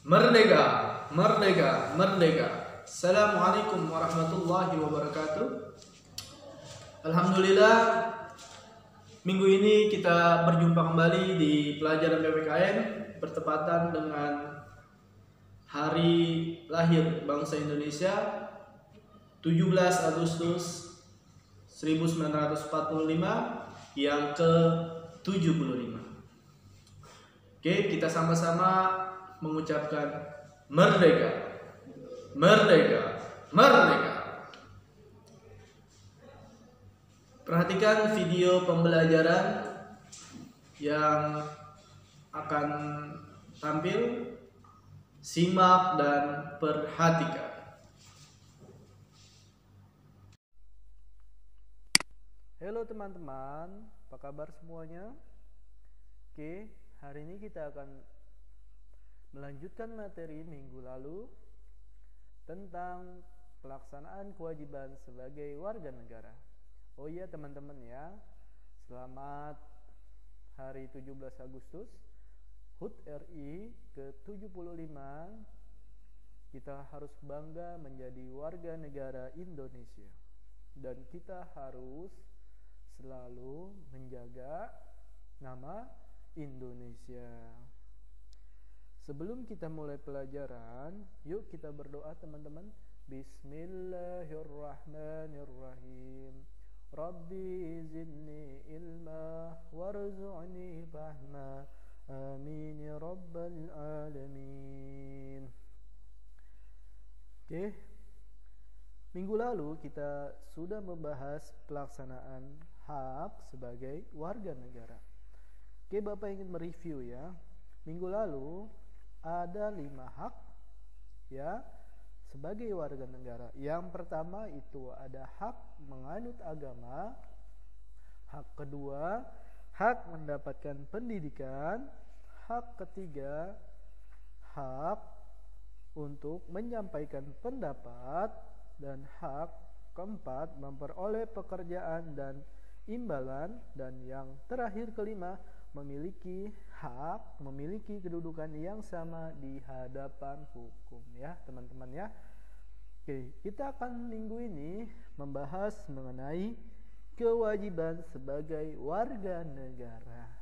Merdeka, merdeka, merdeka. Assalamualaikum warahmatullahi wabarakatuh. Alhamdulillah, minggu ini kita berjumpa kembali di pelajaran PPKN bertepatan dengan hari lahir bangsa Indonesia 17 Agustus 1945 yang ke-75. Oke, kita sama-sama mengucapkan merdeka, merdeka, merdeka. Perhatikan video pembelajaran yang akan tampil, simak dan perhatikan. Halo teman-teman, apa kabar semuanya? Oke, hari ini kita akan melanjutkan materi minggu lalu tentang pelaksanaan kewajiban sebagai warga negara. Oh iya teman-teman ya, selamat hari 17 Agustus HUT RI ke-75. Kita harus bangga menjadi warga negara Indonesia, dan kita harus selalu menjaga nama Indonesia. Sebelum kita mulai pelajaran, yuk kita berdoa teman-teman. Bismillahirrahmanirrahim. Rabbi zidni ilma warzu'ni fahma. Amin ya rabbal alamin. Oke. Minggu lalu kita sudah membahas pelaksanaan hak sebagai warga negara. Oke, Bapak ingin mereview ya. Minggu lalu ada 5 hak ya sebagai warga negara. Yang pertama itu ada hak menganut agama. Hak kedua, hak mendapatkan pendidikan. Hak ketiga, hak untuk menyampaikan pendapat. Dan hak keempat, memperoleh pekerjaan dan imbalan. Dan yang terakhir kelima, memiliki hak, memiliki kedudukan yang sama di hadapan hukum ya teman-teman ya. Oke, kita akan minggu ini membahas mengenai kewajiban sebagai warga negara.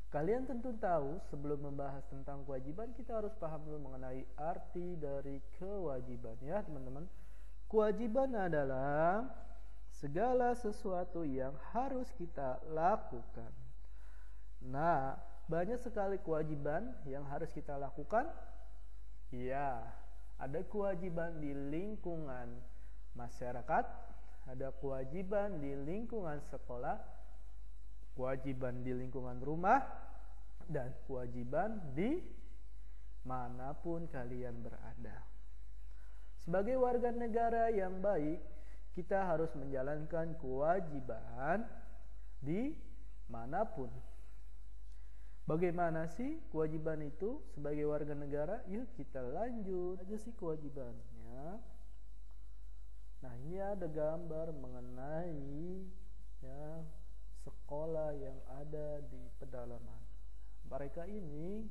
Kalian tentu tahu sebelum membahas tentang kewajiban kita harus paham dulu mengenai arti dari kewajiban ya teman-teman. Kewajiban adalah segala sesuatu yang harus kita lakukan. Nah, banyak sekali kewajiban yang harus kita lakukan. Ya, ada kewajiban di lingkungan masyarakat, ada kewajiban di lingkungan sekolah, kewajiban di lingkungan rumah, dan kewajiban di manapun kalian berada. Sebagai warga negara yang baik, kita harus menjalankan kewajiban di manapun. Bagaimana sih kewajiban itu sebagai warga negara? Yuk kita lanjut aja sih kewajibannya. Nah, ini ada gambar mengenai ya sekolah yang ada di pedalaman. Mereka ini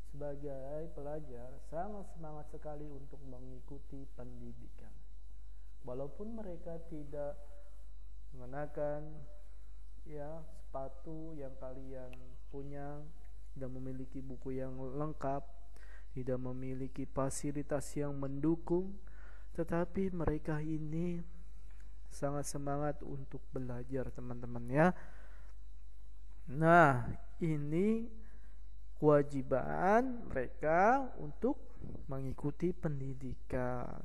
sebagai pelajar sangat semangat sekali untuk mengikuti pendidikan. Walaupun mereka tidak mengenakan ya sepatu yang kalian punya, tidak memiliki buku yang lengkap, tidak memiliki fasilitas yang mendukung, tetapi mereka ini sangat semangat untuk belajar teman-teman ya. Nah, ini kewajiban mereka untuk mengikuti pendidikan.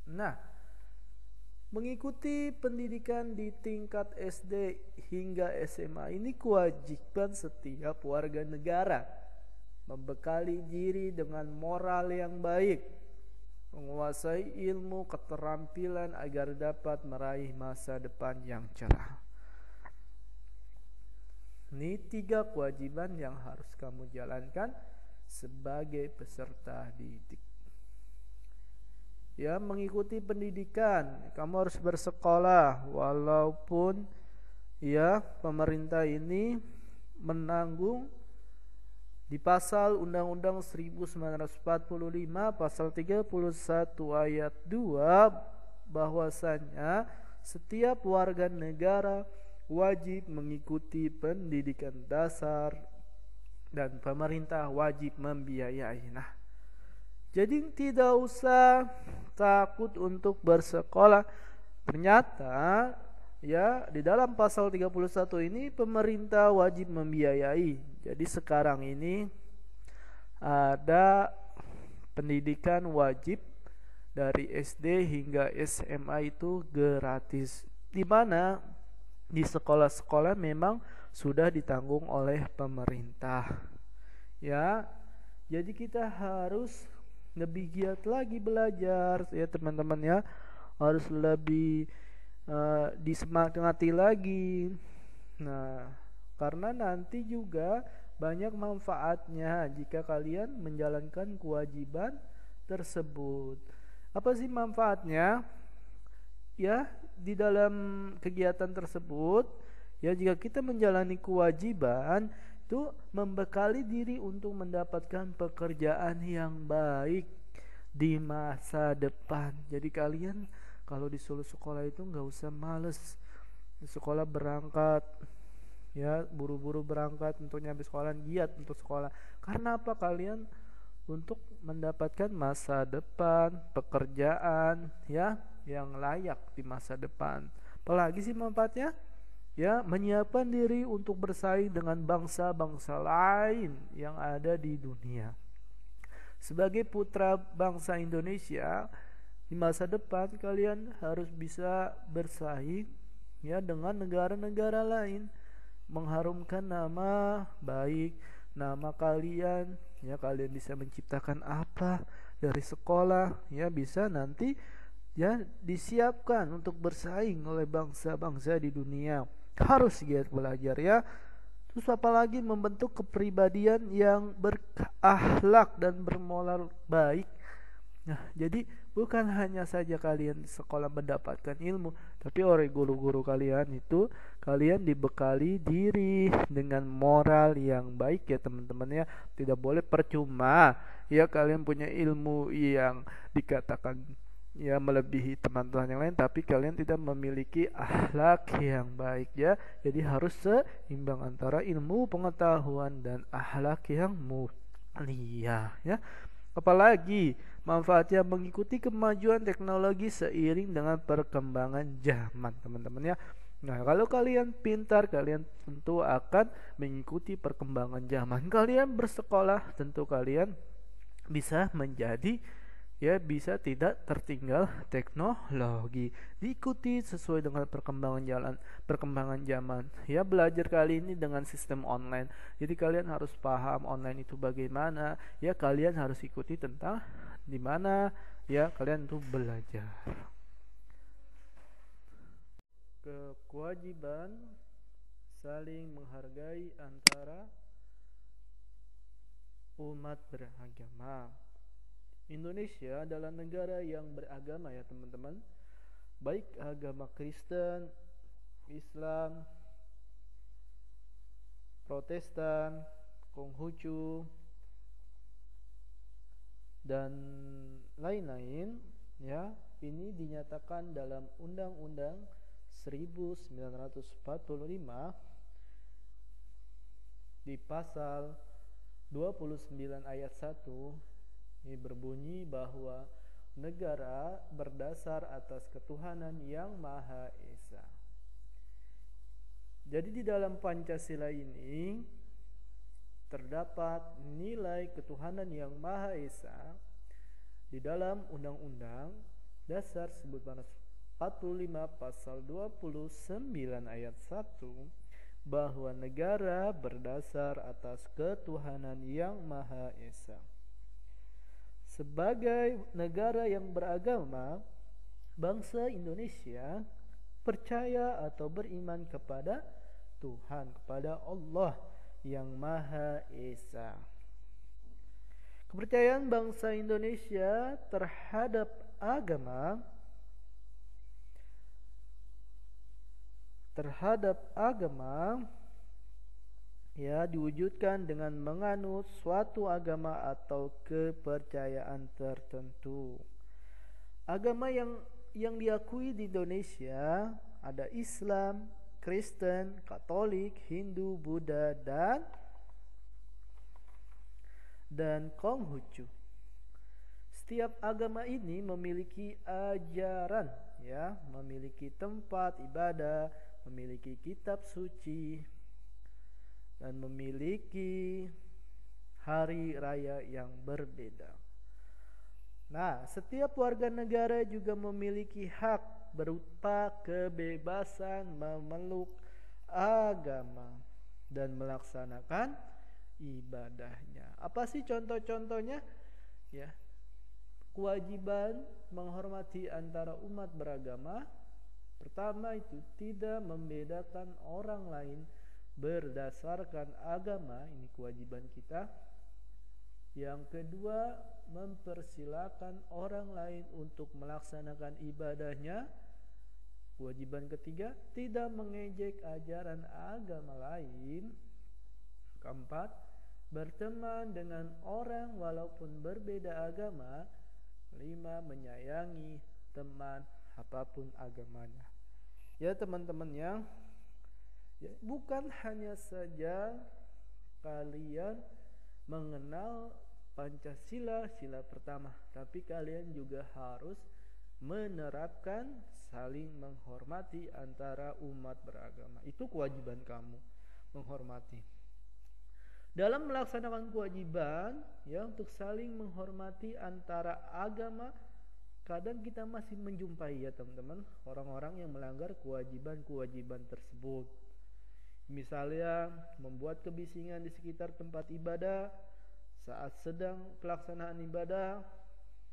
Nah, mengikuti pendidikan di tingkat SD hingga SMA ini kewajiban setiap warga negara. Membekali diri dengan moral yang baik, menguasai ilmu keterampilan agar dapat meraih masa depan yang cerah. Ini 3 kewajiban yang harus kamu jalankan sebagai peserta didik. Ya, mengikuti pendidikan, kamu harus bersekolah walaupun ya pemerintah ini menanggung Di pasal Undang-Undang 1945 pasal 31 ayat 2 bahwasanya setiap warga negara wajib mengikuti pendidikan dasar dan pemerintah wajib membiayai. Nah, jadi tidak usah takut untuk bersekolah. Ternyata ya di dalam pasal 31 ini pemerintah wajib membiayai. Jadi sekarang ini ada pendidikan wajib dari SD hingga SMA itu gratis. Di mana di sekolah-sekolah memang sudah ditanggung oleh pemerintah. Ya. Jadi kita harus lebih giat lagi belajar ya teman-teman ya. Harus lebih disemangati lagi. Nah, karena nanti juga banyak manfaatnya jika kalian menjalankan kewajiban tersebut. Apa sih manfaatnya? Ya, di dalam kegiatan tersebut, ya jika kita menjalani kewajiban itu membekali diri untuk mendapatkan pekerjaan yang baik di masa depan. Jadi kalian kalau disuruh sekolah itu nggak usah males. Di sekolah berangkat ya, buru-buru berangkat untuk nyampe sekolah, giat untuk sekolah. Karena apa? Kalian untuk mendapatkan masa depan, pekerjaan ya yang layak di masa depan. Apalagi sih manfaatnya? Ya, menyiapkan diri untuk bersaing dengan bangsa-bangsa lain yang ada di dunia. Sebagai putra bangsa Indonesia, di masa depan kalian harus bisa bersaing ya dengan negara-negara lain, mengharumkan nama baik nama kalian ya. Kalian bisa menciptakan apa dari sekolah ya, bisa nanti ya disiapkan untuk bersaing oleh bangsa-bangsa di dunia. Harus giat belajar ya. Terus apalagi membentuk kepribadian yang berakhlak dan bermoral baik. Nah, jadi bukan hanya saja kalian di sekolah mendapatkan ilmu, tapi oleh guru-guru kalian itu kalian dibekali diri dengan moral yang baik ya teman-teman ya. Tidak boleh percuma ya kalian punya ilmu yang dikatakan ya melebihi teman-teman yang lain, tapi kalian tidak memiliki akhlak yang baik ya. Jadi harus seimbang antara ilmu, pengetahuan dan akhlak yang mulia ya. Apalagi manfaatnya mengikuti kemajuan teknologi seiring dengan perkembangan zaman teman-teman ya. Nah, kalau kalian pintar, kalian tentu akan mengikuti perkembangan zaman. Kalian bersekolah, tentu kalian bisa menjadi ya, bisa tidak tertinggal teknologi. Diikuti sesuai dengan perkembangan zaman. Ya, belajar kali ini dengan sistem online. Jadi kalian harus paham online itu bagaimana. Ya, kalian harus ikuti tentang di mana ya kalian itu belajar. Kewajiban saling menghargai antara umat beragama. Indonesia adalah negara yang beragama ya teman-teman. Baik agama Kristen, Islam, Protestan, Konghucu dan lain-lain ya. Ini dinyatakan dalam Undang-Undang 1945 di pasal 29 ayat 1. Ini berbunyi bahwa negara berdasar atas ketuhanan yang Maha Esa. Jadi di dalam Pancasila ini terdapat nilai ketuhanan yang Maha Esa di dalam Undang-Undang Dasar 1945 pasal 29 ayat 1 bahwa negara berdasar atas ketuhanan yang Maha Esa. Sebagai negara yang beragama, bangsa Indonesia percaya atau beriman kepada Tuhan, kepada Allah yang Maha Esa. Kepercayaan bangsa Indonesia terhadap agama ya diwujudkan dengan menganut suatu agama atau kepercayaan tertentu. Agama yang diakui di Indonesia ada Islam, Kristen, Katolik, Hindu, Buddha, dan Konghucu. Setiap agama ini memiliki ajaran, ya, memiliki tempat ibadah, memiliki kitab suci, dan memiliki hari raya yang berbeda. Nah, setiap warga negara juga memiliki hak berupa kebebasan memeluk agama dan melaksanakan ibadahnya. Apa sih contoh-contohnya? Ya, kewajiban menghormati antara umat beragama. Pertama itu tidak membedakan orang lain berdasarkan agama, ini kewajiban kita. Yang kedua, mempersilakan orang lain untuk melaksanakan ibadahnya. Kewajiban ketiga, tidak mengejek ajaran agama lain. Keempat, berteman dengan orang walaupun berbeda agama. 5, menyayangi teman apapun agamanya. Ya teman-teman ya, bukan hanya saja kalian mengenal Pancasila, sila pertama, tapi kalian juga harus menerapkan saling menghormati antara umat beragama. Itu kewajiban kamu, menghormati. Dalam melaksanakan kewajiban, ya, untuk saling menghormati antara agama, kadang kita masih menjumpai, ya teman-teman, orang-orang yang melanggar kewajiban-kewajiban tersebut. Misalnya membuat kebisingan di sekitar tempat ibadah saat sedang pelaksanaan ibadah,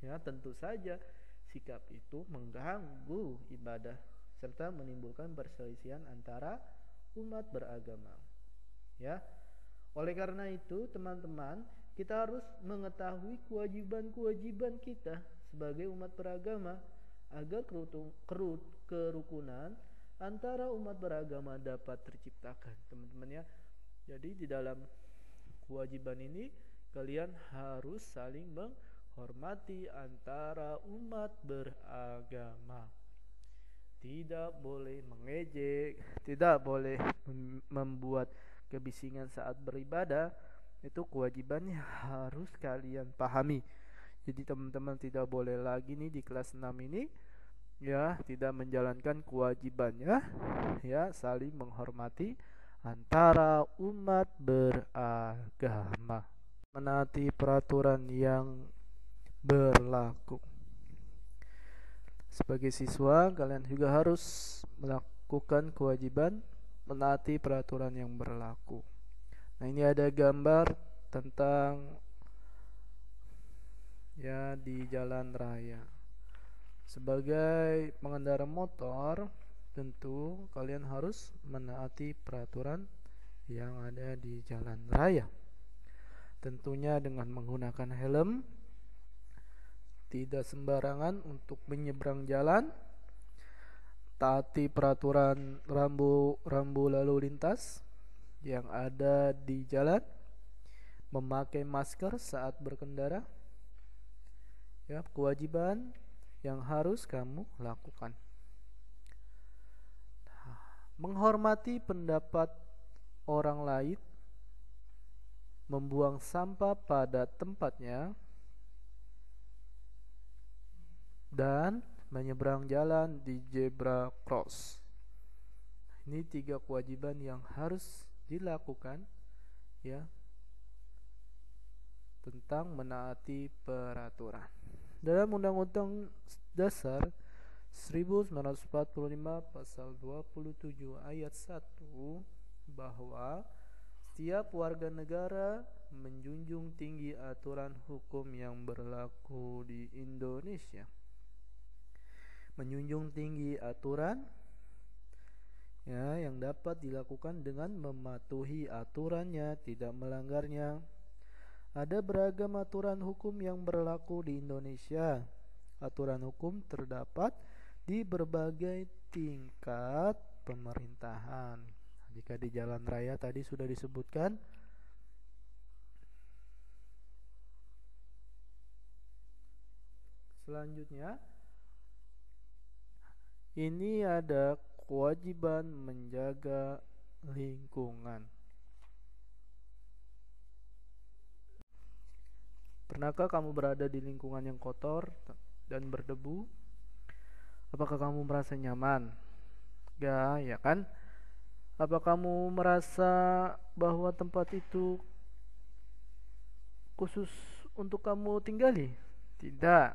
ya tentu saja sikap itu mengganggu ibadah serta menimbulkan perselisihan antara umat beragama. Ya, oleh karena itu teman-teman, kita harus mengetahui kewajiban-kewajiban kita sebagai umat beragama agar kerukunan antara umat beragama dapat terciptakan, teman-teman ya. Jadi di dalam kewajiban ini kalian harus saling menghormati antara umat beragama. Tidak boleh mengejek, tidak boleh membuat kebisingan saat beribadah. Itu kewajibannya harus kalian pahami. Jadi teman-teman tidak boleh lagi nih di kelas 6 ini, ya, tidak menjalankan kewajibannya, ya, saling menghormati antara umat beragama, menaati peraturan yang berlaku. Sebagai siswa, kalian juga harus melakukan kewajiban menaati peraturan yang berlaku. Nah, ini ada gambar tentang, ya, di jalan raya. Sebagai pengendara motor, tentu kalian harus menaati peraturan yang ada di jalan raya. Tentunya dengan menggunakan helm, tidak sembarangan untuk menyeberang jalan, taati peraturan rambu lalu lintas yang ada di jalan, memakai masker saat berkendara. Ya, kewajiban yang harus kamu lakukan. Menghormati pendapat orang lain, membuang sampah pada tempatnya, dan menyeberang jalan di zebra cross. Ini 3 kewajiban yang harus dilakukan, ya, tentang menaati peraturan. Dalam Undang-Undang Dasar 1945 pasal 27 ayat 1 bahwa setiap warga negara menjunjung tinggi aturan hukum yang berlaku di Indonesia. Menjunjung tinggi aturan, ya, yang dapat dilakukan dengan mematuhi aturannya, tidak melanggarnya. Ada beragam aturan hukum yang berlaku di Indonesia. Aturan hukum terdapat di berbagai tingkat pemerintahan. jika di jalan raya tadi sudah disebutkan, selanjutnya ini ada kewajiban menjaga lingkungan. Pernahkah kamu berada di lingkungan yang kotor dan berdebu? Apakah kamu merasa nyaman? Enggak, ya kan? Apa kamu merasa bahwa tempat itu khusus untuk kamu tinggali? Tidak.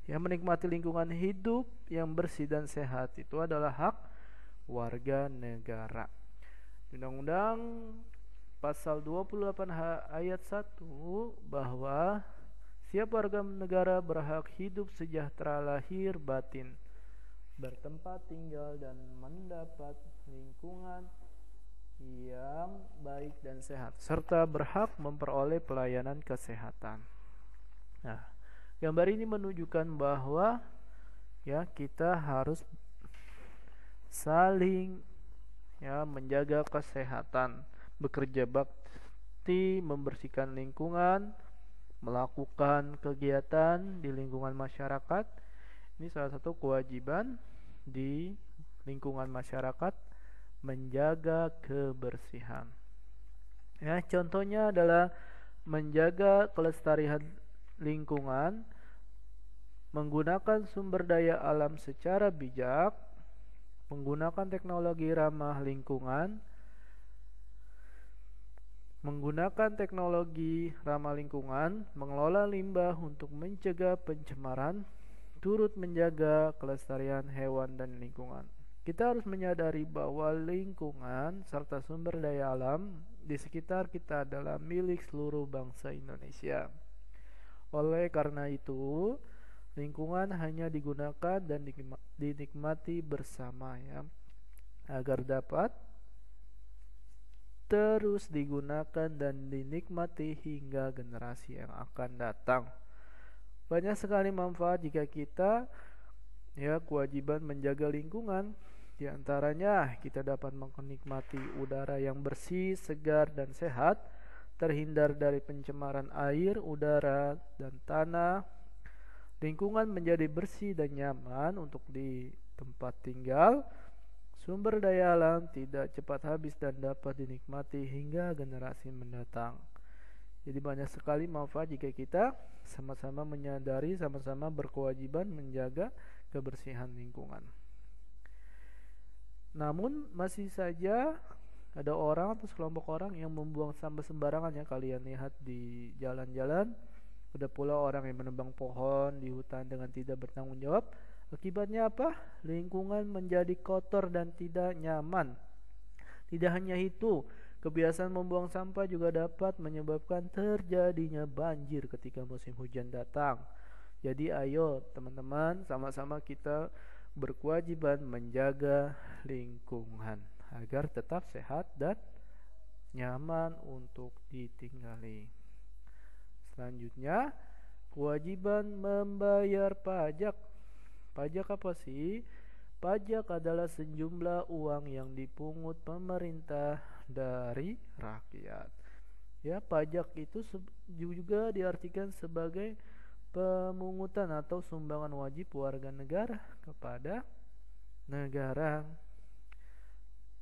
Ya, menikmati lingkungan hidup yang bersih dan sehat itu adalah hak warga negara. Undang-Undang Pasal 28H ayat 1 bahwa setiap warga negara berhak hidup sejahtera lahir batin, bertempat tinggal dan mendapat lingkungan yang baik dan sehat, serta berhak memperoleh pelayanan kesehatan. Nah, gambar ini menunjukkan bahwa kita harus saling menjaga kesehatan, bekerja bakti, membersihkan lingkungan, melakukan kegiatan di lingkungan masyarakat. Ini salah satu kewajiban di lingkungan masyarakat, menjaga kebersihan. Ya, contohnya adalah menjaga kelestarian lingkungan, menggunakan sumber daya alam secara bijak, menggunakan teknologi ramah lingkungan, mengelola limbah untuk mencegah pencemaran, turut menjaga kelestarian hewan dan lingkungan. Kita harus menyadari bahwa lingkungan serta sumber daya alam di sekitar kita adalah milik seluruh bangsa Indonesia. Oleh karena itu, lingkungan hanya digunakan dan dinikmati bersama agar dapat terus digunakan dan dinikmati hingga generasi yang akan datang. Banyak sekali manfaat jika kita kewajiban menjaga lingkungan. Di antaranya kita dapat menikmati udara yang bersih, segar dan sehat, terhindar dari pencemaran air, udara dan tanah. Lingkungan menjadi bersih dan nyaman untuk di tempat tinggal. Sumber daya alam tidak cepat habis dan dapat dinikmati hingga generasi mendatang. Jadi banyak sekali manfaat jika kita sama-sama menyadari, sama-sama berkewajiban menjaga kebersihan lingkungan. Namun masih saja ada orang atau sekelompok orang yang membuang sampah sembarangan. Kalian lihat di jalan-jalan. Ada pula orang yang menebang pohon di hutan dengan tidak bertanggung jawab. Akibatnya apa? Lingkungan menjadi kotor dan tidak nyaman. Tidak hanya itu, kebiasaan membuang sampah juga dapat menyebabkan terjadinya banjir ketika musim hujan datang. Jadi ayo teman-teman, sama-sama kita berkewajiban menjaga lingkungan agar tetap sehat dan nyaman untuk ditinggali. Selanjutnya, kewajiban membayar pajak. Pajak apa sih? Pajak adalah sejumlah uang yang dipungut pemerintah dari rakyat. Pajak itu juga diartikan sebagai pemungutan atau sumbangan wajib warga negara kepada negara.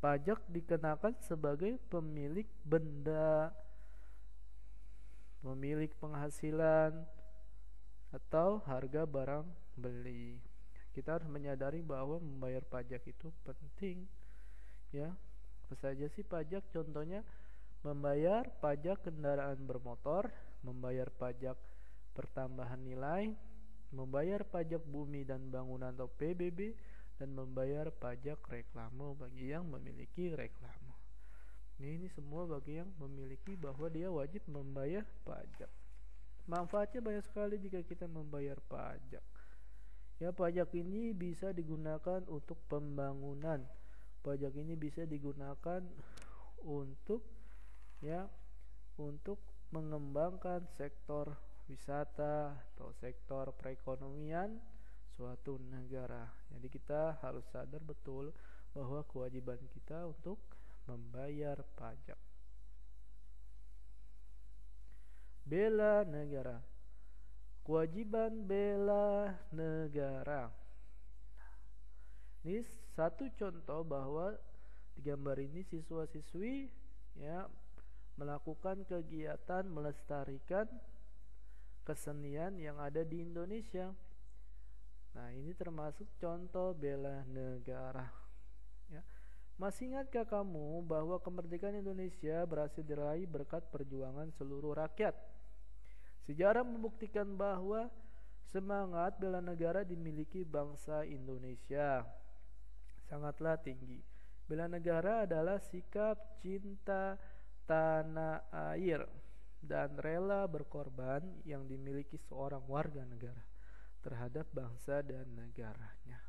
Pajak dikenakan sebagai pemilik benda, pemilik penghasilan, atau harga barang beli. Kita harus menyadari bahwa membayar pajak itu penting. Apa saja sih pajak? Contohnya membayar pajak kendaraan bermotor, membayar pajak pertambahan nilai, membayar pajak bumi dan bangunan atau PBB, dan membayar pajak reklame bagi yang memiliki reklame. Ini semua bagi yang memiliki, bahwa dia wajib membayar pajak. Manfaatnya banyak sekali jika kita membayar pajak. Pajak ini bisa digunakan untuk pembangunan. Pajak ini bisa digunakan untuk mengembangkan sektor wisata atau sektor perekonomian suatu negara. Jadi kita harus sadar betul bahwa kewajiban kita untuk membayar pajak. Bela negara. Kewajiban bela negara. Ini satu contoh bahwa di gambar ini siswa-siswi ya melakukan kegiatan melestarikan kesenian yang ada di Indonesia. Nah, ini termasuk contoh bela negara. Ya. Masih ingatkah kamu bahwa kemerdekaan Indonesia berhasil diraih berkat perjuangan seluruh rakyat? Sejarah membuktikan bahwa semangat bela negara dimiliki bangsa Indonesia sangatlah tinggi. Bela negara adalah sikap cinta tanah air dan rela berkorban yang dimiliki seorang warga negara terhadap bangsa dan negaranya.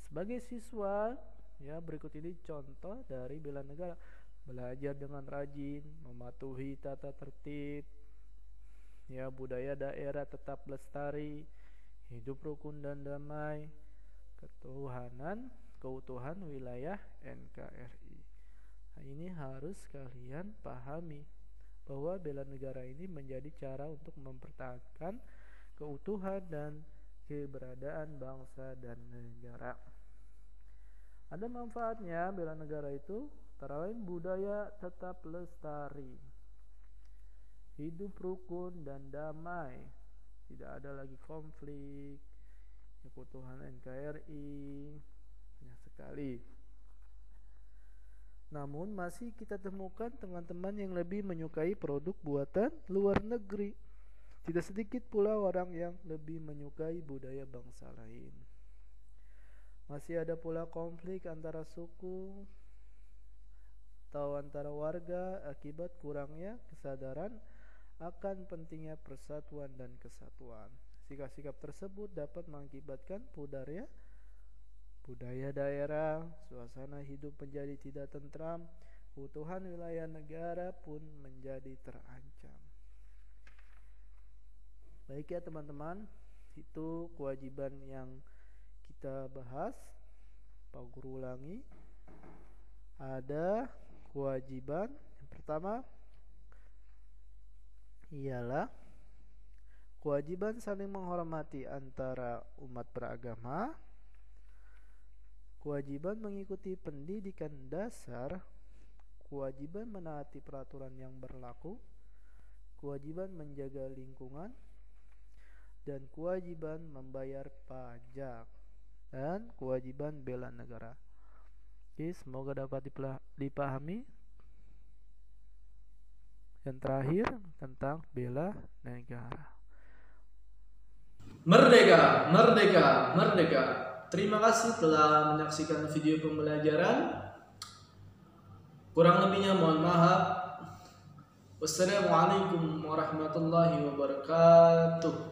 Sebagai siswa, ya berikut ini contoh dari bela negara. Belajar dengan rajin, mematuhi tata tertib, ya budaya daerah tetap lestari, hidup rukun dan damai, keutuhan wilayah NKRI. Nah, ini harus kalian pahami bahwa bela negara ini menjadi cara untuk mempertahankan keutuhan dan keberadaan bangsa dan negara. Ada manfaatnya bela negara itu, antara lain budaya tetap lestari, hidup rukun dan damai, tidak ada lagi konflik, keutuhan NKRI, banyak sekali. Namun masih kita temukan teman-teman yang lebih menyukai produk buatan luar negeri. Tidak sedikit pula orang yang lebih menyukai budaya bangsa lain. Masih ada pula konflik antara suku atau antara warga akibat kurangnya kesadaran akan pentingnya persatuan dan kesatuan. Sikap-sikap tersebut dapat mengakibatkan pudarnya budaya daerah, suasana hidup menjadi tidak tentram, keutuhan wilayah negara pun menjadi terancam. Baik ya teman-teman, itu kewajiban yang kita bahas. Pak Guru ulangi. Ada kewajiban yang pertama ialah kewajiban saling menghormati antara umat beragama, kewajiban mengikuti pendidikan dasar, kewajiban menaati peraturan yang berlaku, kewajiban menjaga lingkungan, dan kewajiban membayar pajak, dan kewajiban bela negara. Oke, semoga dapat dipahami. Yang terakhir tentang bela negara. Merdeka, merdeka, merdeka. Terima kasih telah menyaksikan video pembelajaran. Kurang lebihnya mohon maaf. Wassalamualaikum warahmatullahi wabarakatuh.